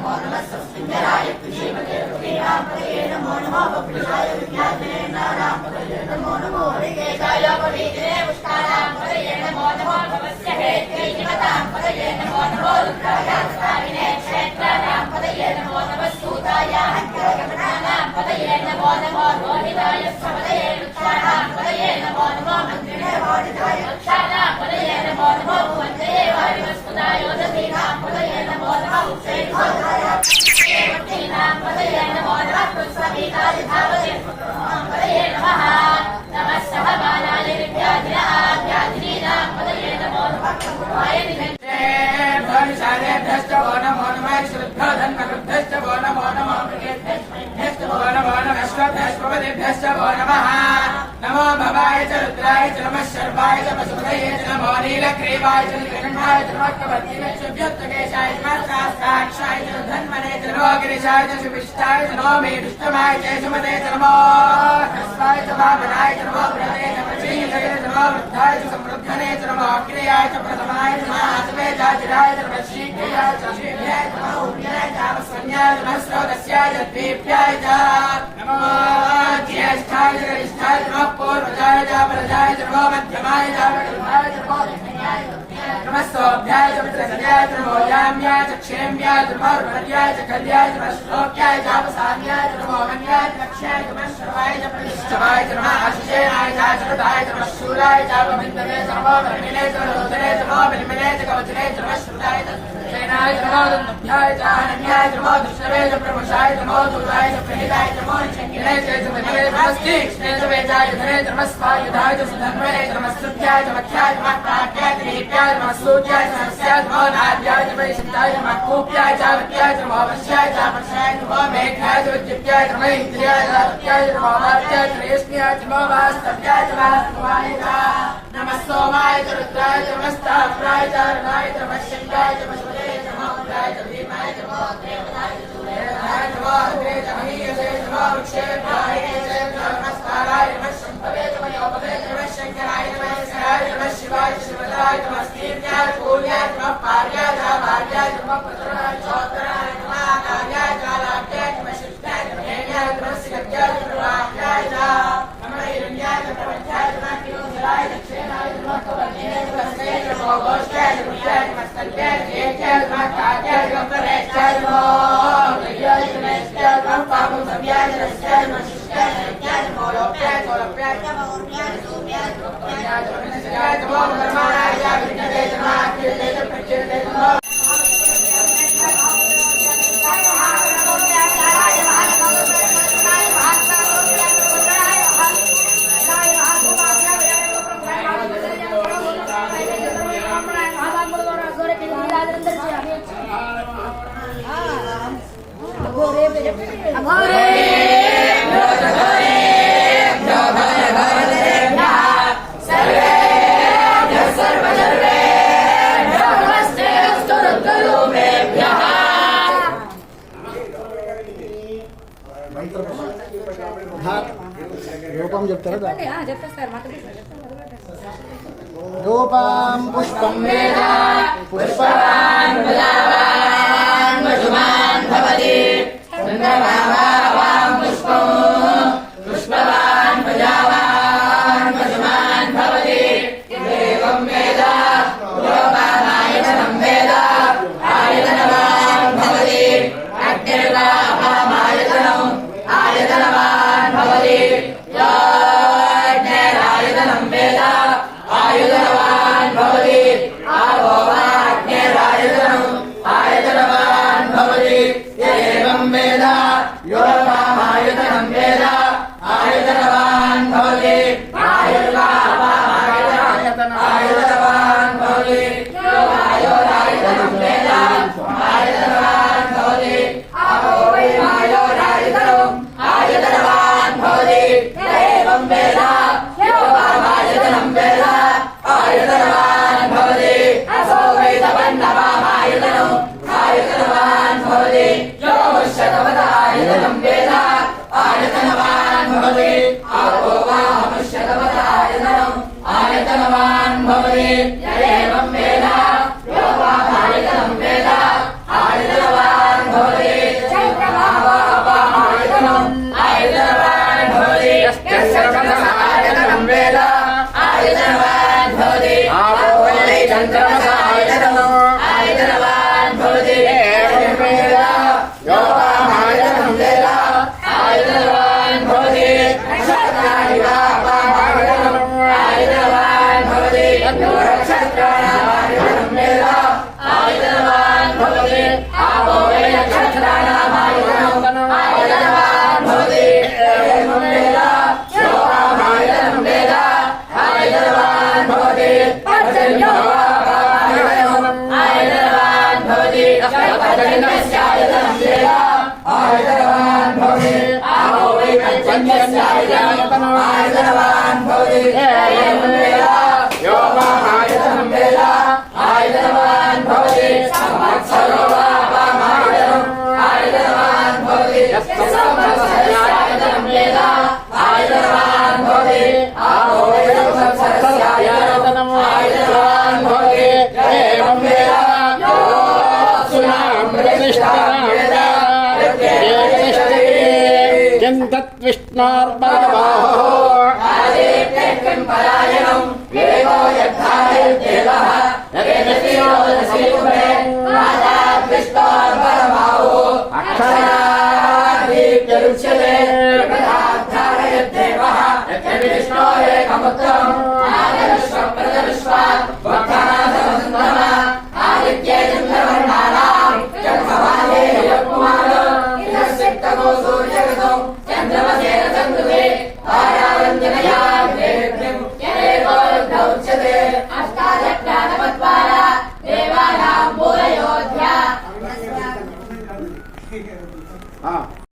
नमो नमः स्वस्तिन्यराय कृषिमते रवीणापदये नमो नमः वपुषाय विज्ञानेन्द्राणापदये नमो नमो हरिकेशाय पवित्रे पुष्कारापदये नमो नमो भवस्य हेत्वैजिमतापदये नमो नमो रुद्राय स्थाविने क्षेत्राणापदये नमो नमः सूताय हङ्करगमनापदये नमो नमो रोहिताय समदये वृक्षाणापदये नमो नमो मन्त्रिणे रोहिताय वृक्षाणापदये नमो नमो भुवनजये वायुवस्पदाय दधीनापदये नमो नमः उच्चैर्घोराय पदये नमो नमः पुष्पवीताय धावते पदये नमः नमः सहमानाय विद्याधिनापदये नमो नमः धनुषादेभ्यश्च वो नमो नमः श्रुद्धो धन्वकृभ्यश्च वो नमो नमः मृगेभ्यश्च वो नमो नमः श्वभ्यश्च वो नमः नमो भवाय च रुद्राय च नमः शर्वाय च वसुपतये च नमो नीलग्रीवाय च नीलकण्ठाय च नमः कपर्दिनेभ्योत्तकेशाय च महस्राक्षाय च धन्वने च नमो गिरिशाय च सुविष्टाय च नमो मेढुष्टमाय च सुमते च नमो ह्रस्वाय च वामनाय च नमो बृहते च प्रचीलये च नमो वृद्धाय च समृद्धने च नमो अग्रयाय च प्रथमाय च नमः आसवेजाजिराय च नमः शीघ्राय च शीघ्राय च नमो उग्राय च अपस्वन्याय च नमः स्रोतस्याय च द्वीप्याय च नमो ज्येष्ठाय च कनिष्ठाय च नमः पूर्वजाय च परजाय च नमो मध्यमाय च विकल्पाय च नमो नमः सोभ्याय च मित्रसर्याय च नमो याम्याय च क्षेम्याय च नमो रुणर्याय च कल्याय च नमः श्लोक्याय च अपसान्याय च नमो मन्याय च लक्ष्याय च नमः श्रवाय च प्रतिष्ठवाय च नमः आशिषेणाय च श्रुताय च नमः शूराय च अपमिन्दवे च नमो वर्मिने च रोदने च नमो बिल्मिने च कवचने च नमः श्रुताय च सेनाय च नमो दुन्दुभ्याय च अनन्याय च नमो दुष्णवे च प्रमुषाय च नमो दूताय च प्रहिताय च नमो निषङ्गिने च मन्ये च नमस्तीक्ष्णे च वेदाय च धने च नमः स्वायुधाय च सुधन्वने च नमः स्तुत्याय च मख्याय च नमः काट्याय च दीप्याय च नमः सूर्याय च नमस्याय च नमो नाद्याय च वैशन्ताय च नमः कूप्याय च वत्याय च नमो वर्ष्याय च वर्षाय च नमो मेघ्नाय च विद्युत्याय च नमः इन्द्रियाय च सत्याय च नमो वात्याय च रेष्म्याय च नमो वास्तव्याय च वास्तवाय च नमः सोमाय च रुद्राय च नमस्ताप्राय च अरुणाय च नमः शङ्काय च वसुदेवाय च नमो रुद्राय च भीमाय च नमो देवताय च सूर्याय च नमो अग्रे च महीयसे च नमो वृक्षेभ्याय च नमस्काराय नमः शम्भवे च मयोपवे च नमः शङ्कराय नमः शिवाय च नमः शिवाय च शिवदाय च नमः स्तीर्याय च पूर्याय च नमः पार्याय च भार्याय च नमः पुत्राय च चोत्तराय च नमः आकार्याय च आलाभ्याय च नमः शिष्टाय च हेण्याय च नमः सिगभ्याय च प्रवाह्याय च नमः हिरण्याय च प्रवध्याय च नमः किलोधराय च क्षेनाय च नमः कवर्णेय च वस्त्रे च नमो घोष्ठाय च रुद्राय च मस्तल्याय च हेत्याय च नमः काट्याय च गम्भरेष्ठाय च नमो गय्याय च नेष्ट्याय च नमः पापं सव्याय च रस्याय च नमः शिष्टाय च हेत्याय च नमो लोप्याय च ओलप्याय च नमो ऊर्म्याय च सूर्याय च नमः विनश्याय च नमो कर्माणाय च विद्यते च नमः अक्रियते च प्रच्यते च नमः రూపం చెప్తారా రూపం పుష్పం వేద పుష్పవాన్ ప్రజావాన్ మధుమాన్ భవతి చంద్రమావాం పుష్పం పుష్పవాన్ ప్రజావాన్ మధుమాన్ భవతి దేవం వేద రూపమాయతనం వేద ఆయతనవాన్ భవతి అగ్నిర్వాపమాయతనం ఆయతనవాన్ భవతి योऽग्निरायतनं वेद आयुधनवान् भवति आवो वा अग्निरायतनम् आय तत्विष्णार्पणबाहो చంద్రమసి